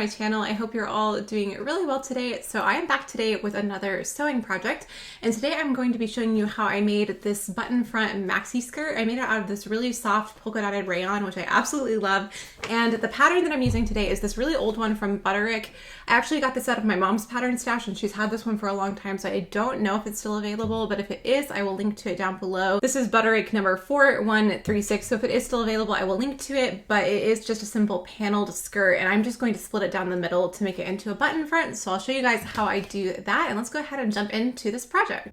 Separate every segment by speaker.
Speaker 1: my channel. I hope you're all doing really well today. So I am back today with another sewing project, and today I'm going to be showing you how I made this button front maxi skirt. I made it out of this really soft polka dotted rayon, which I absolutely love, and the pattern that I'm using today is this really old one from Butterick. I actually got this out of my mom's pattern stash, and she's had this one for a long time, so I don't know if it's still available, but if it is, I will link to it down below. This is Butterick number 4136, so if it is still available, I will link to it, but it is just a simple paneled skirt, and I'm just going to split it down the middle to make it into a button front. So I'll show you guys how I do that, and let's go ahead and jump into this project.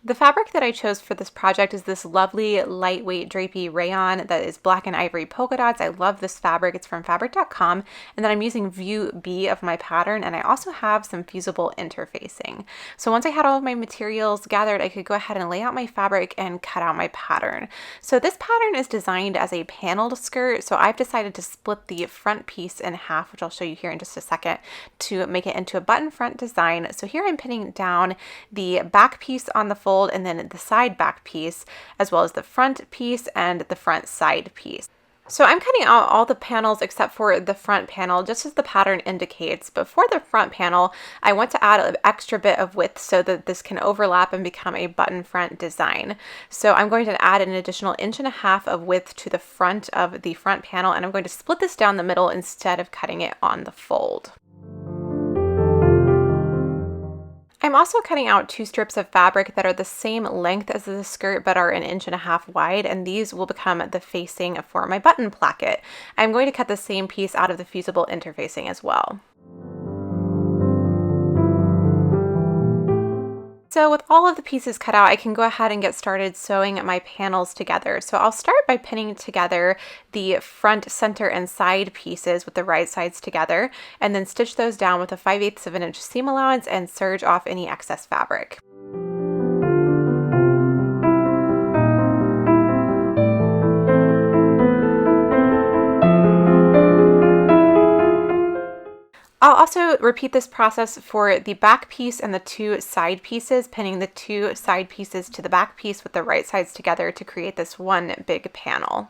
Speaker 1: The fabric that I chose for this project is this lovely lightweight drapey rayon that is black and ivory polka dots. I love this fabric. It's from fabric.com, and then I'm using view B of my pattern, and I also have some fusible interfacing. So once I had all of my materials gathered, I could go ahead and lay out my fabric and cut out my pattern. So this pattern is designed as a paneled skirt, so I've decided to split the front piece in half, which I'll show you here in just a second, to make it into a button front design. So here I'm pinning down the back piece on the fold, and then the side back piece, as well as the front piece and the front side piece. So I'm cutting out all the panels except for the front panel, just as the pattern indicates. But for the front panel, I want to add an extra bit of width so that this can overlap and become a button front design. So I'm going to add an additional 1.5 inches of width to the front of the front panel, and I'm going to split this down the middle instead of cutting it on the fold. I'm also cutting out 2 strips of fabric that are the same length as the skirt but are 1.5 inches wide, and these will become the facing for my button placket. I'm going to cut the same piece out of the fusible interfacing as well. So with all of the pieces cut out, I can go ahead and get started sewing my panels together. So I'll start by pinning together the front, center, and side pieces with the right sides together, and then stitch those down with a 5/8 of an inch seam allowance and serge off any excess fabric. I'll also repeat this process for the back piece and the 2 side pieces, pinning the 2 side pieces to the back piece with the right sides together to create this one big panel.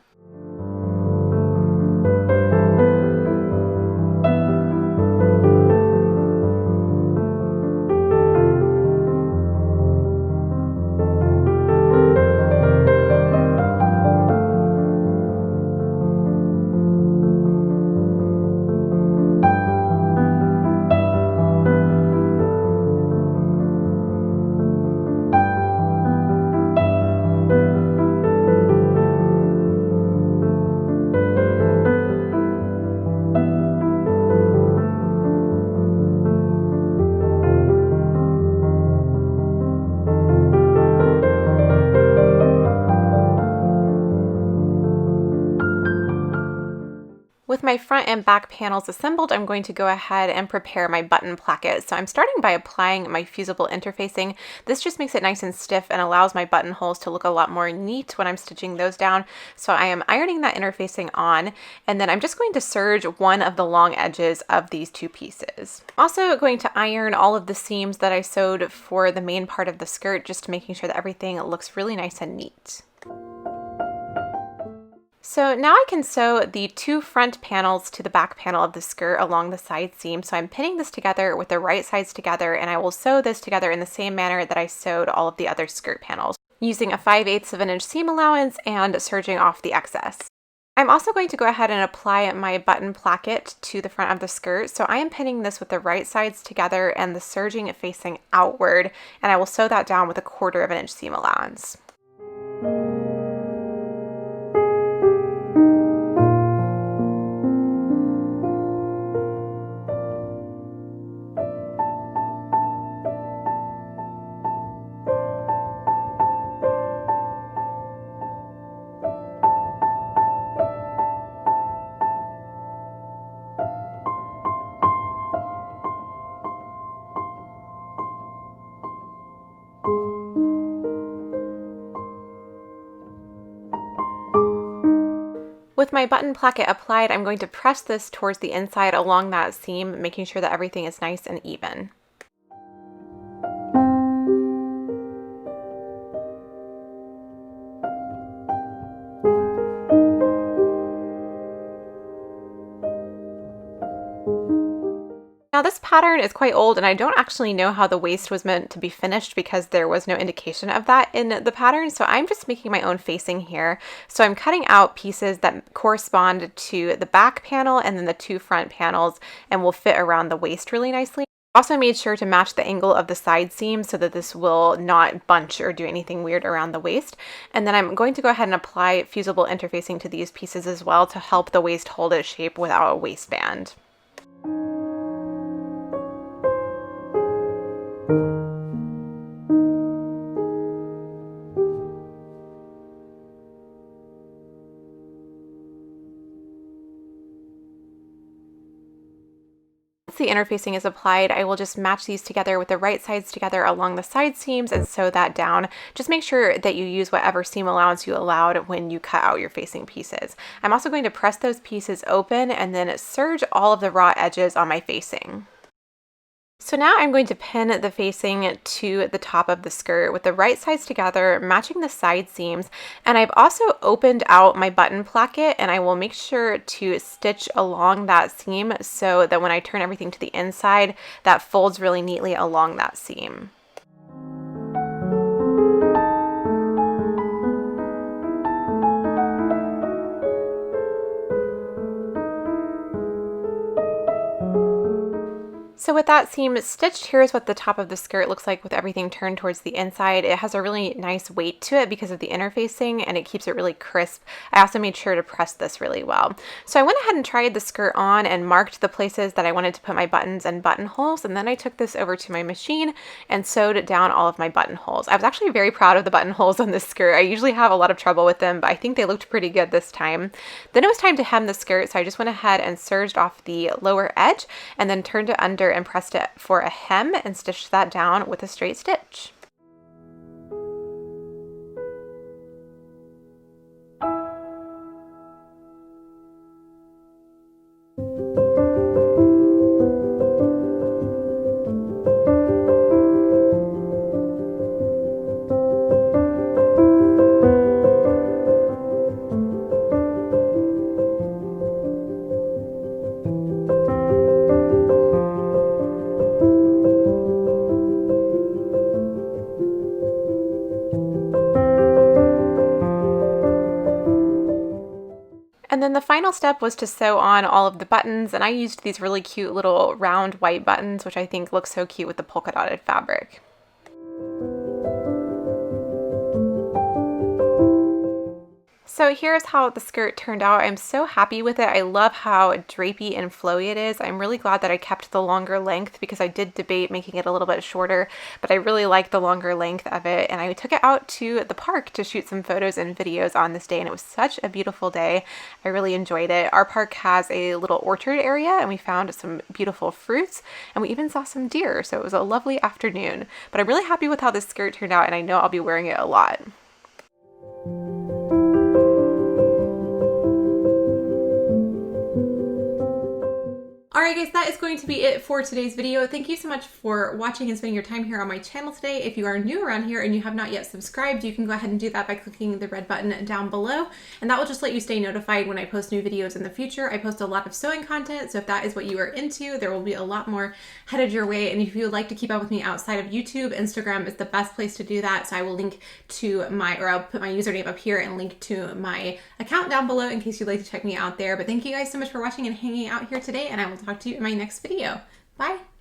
Speaker 1: With my front and back panels assembled, I'm going to go ahead and prepare my button placket. So I'm starting by applying my fusible interfacing. This just makes it nice and stiff and allows my buttonholes to look a lot more neat when I'm stitching those down. So I am ironing that interfacing on, and then I'm just going to serge one of the long edges of these 2 pieces. I'm also going to iron all of the seams that I sewed for the main part of the skirt, just making sure that everything looks really nice and neat. So now I can sew the 2 front panels to the back panel of the skirt along the side seam. So I'm pinning this together with the right sides together, and I will sew this together in the same manner that I sewed all of the other skirt panels, using a 5/8 of an inch seam allowance and serging off the excess. I'm also going to go ahead and apply my button placket to the front of the skirt. So I am pinning this with the right sides together and the serging facing outward, and I will sew that down with a 1/4 of an inch seam allowance. With my button placket applied, I'm going to press this towards the inside along that seam, making sure that everything is nice and even. Now this pattern is quite old and I don't actually know how the waist was meant to be finished because there was no indication of that in the pattern. So I'm just making my own facing here. So I'm cutting out pieces that correspond to the back panel and then the two front panels and will fit around the waist really nicely. Also made sure to match the angle of the side seam so that this will not bunch or do anything weird around the waist. And then I'm going to go ahead and apply fusible interfacing to these pieces as well to help the waist hold its shape without a waistband. The interfacing is applied, I will just match these together with the right sides together along the side seams and sew that down. Just make sure that you use whatever seam allowance you allowed when you cut out your facing pieces. I'm also going to press those pieces open and then serge all of the raw edges on my facing. So now I'm going to pin the facing to the top of the skirt with the right sides together, matching the side seams. And I've also opened out my button placket and I will make sure to stitch along that seam so that when I turn everything to the inside, that folds really neatly along that seam. So with that seam stitched, here's what the top of the skirt looks like with everything turned towards the inside. It has a really nice weight to it because of the interfacing and it keeps it really crisp. I also made sure to press this really well. So I went ahead and tried the skirt on and marked the places that I wanted to put my buttons and buttonholes, and then I took this over to my machine and sewed down all of my buttonholes. I was actually very proud of the buttonholes on this skirt. I usually have a lot of trouble with them, but I think they looked pretty good this time. Then it was time to hem the skirt, so I just went ahead and serged off the lower edge and then turned it under and pressed it for a hem and stitched that down with a straight stitch. And then the final step was to sew on all of the buttons, and I used these really cute little round white buttons, which I think look so cute with the polka dotted fabric. So here's how the skirt turned out. I'm so happy with it. I love how drapey and flowy it is. I'm really glad that I kept the longer length because I did debate making it a little bit shorter, but I really like the longer length of it. And I took it out to the park to shoot some photos and videos on this day, and it was such a beautiful day. I really enjoyed it. Our park has a little orchard area and we found some beautiful fruits and we even saw some deer. So it was a lovely afternoon, but I'm really happy with how this skirt turned out and I know I'll be wearing it a lot. Alright guys, that is going to be it for today's video. Thank you so much for watching and spending your time here on my channel today. If you are new around here and you have not yet subscribed, you can go ahead and do that by clicking the red button down below, and that will just let you stay notified when I post new videos in the future. I post a lot of sewing content, so if that is what you are into, there will be a lot more headed your way. And if you would like to keep up with me outside of YouTube, Instagram is the best place to do that. So I will link to I'll put my username up here and link to my account down below in case you'd like to check me out there. But thank you guys so much for watching and hanging out here today, and I will talk to you in my next video. Bye!